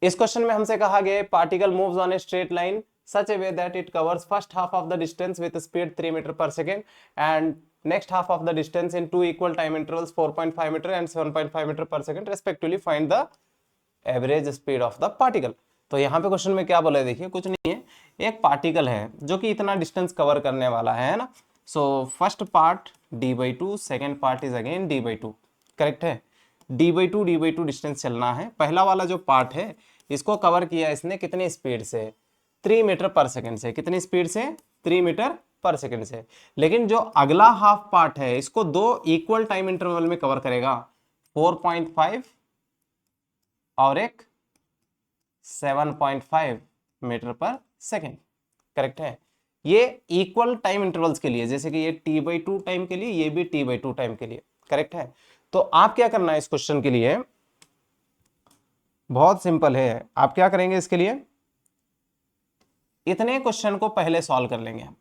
इस क्वेश्चन में हमसे कहा गया particle moves on a straight line such a way that it covers first half of the distance with speed 3 meter per second and next half of the distance in two equal time intervals 4.5 meter and 7.5 meter per second respectively find the average speed of the particle। तो यहाँ पे question में क्या बोला है देखिए, कुछ नहीं है, एक पार्टिकल है जो कि इतना डिस्टेंस कवर करने वाला है ना। So first part d/2, second part is again d/2, correct है। d/2 डिस्टेंस चलना है। पहला वाला जो पार्ट है इसको कवर किया इसने कितनी स्पीड से, 3 मीटर पर सेकेंड से। कितनी स्पीड से, 3 मीटर पर सेकेंड से। लेकिन जो अगला हाफ पार्ट है इसको दो इक्वल टाइम इंटरवल में कवर करेगा, 4.5 और एक 7.5 मीटर पर सेकेंड, करेक्ट है। ये इक्वल टाइम इंटरवल्स के लिए, जैसे कि ये t/2 टाइम के लिए, ये भी t/2 टाइम के लिए, करेक्ट है। तो आप क्या करना है इस क्वेश्चन के लिए, बहुत सिंपल है। आप क्या करेंगे इसके लिए, इतने क्वेश्चन को पहले सॉल्व कर लेंगे हम।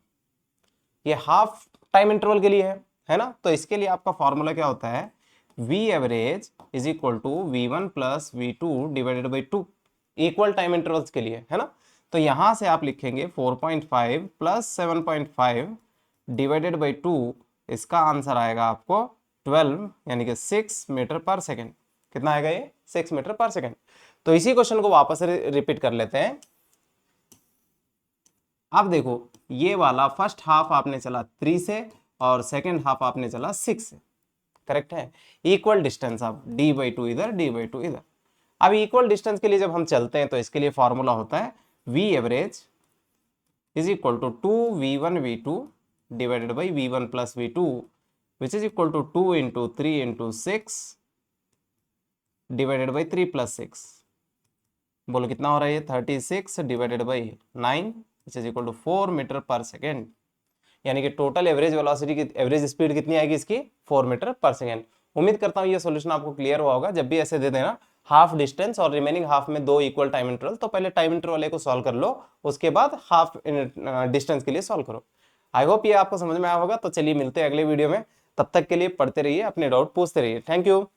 ये हाफ टाइम इंटरवल के लिए है ना। तो इसके लिए आपका फॉर्मूला क्या होता है, v average is equal to v1 plus v2 divided by 2, equal time intervals के लिए, है ना। तो यहां से आप लिखेंगे 4.5 प्लस 7.5 डिवाइडेड बाई 2, इसका आंसर आएगा आपको 12 यानी कि 6 मीटर पर सेकेंड। कितना आएगा ये, 6 मीटर पर सेकेंड। तो इसी क्वेश्चन को वापस रिपीट कर लेते हैं। अब देखो, ये वाला फर्स्ट हाफ आपने चला 3 से और सेकेंड हाफ आपने चला 6 से, करेक्ट है। इक्वल डिस्टेंस, अब d/2 इधर, d/2 इधर। अब इक्वल डिस्टेंस के लिए जब हम चलते हैं तो इसके लिए फॉर्मूला होता है v average is equal to 2v1 v2 divided by v1 plus v2 which is equal to 2 into 3 into 6 divided by 3 plus 6। बोलो कितना हो रहा है ये, 36 divided by 9 which is equal to 4 metre per second. यानी कि टोटल एवरेज वेलोसिटी की average speed कितनी आएगी इसकी, 4 मीटर पर सेकेंड। उम्मीद करता हूँ ये सॉल्यूशन आपको क्लियर हुआ होगा। जब भी ऐसे दे देना हाफ डिस्टेंस और रिमेनिंग हाफ में दो इक्वल टाइम इंटरवल, तो पहले टाइम इंटरवल को सॉल्व कर लो, उसके बाद हाफ डिस्टेंस के लिए सॉल्व करो। आई होप ये आपको समझ में आया होगा। तो चलिए मिलते हैं अगले वीडियो में, तब तक के लिए पढ़ते रहिए, अपने डाउट पूछते रहिए। Thank you.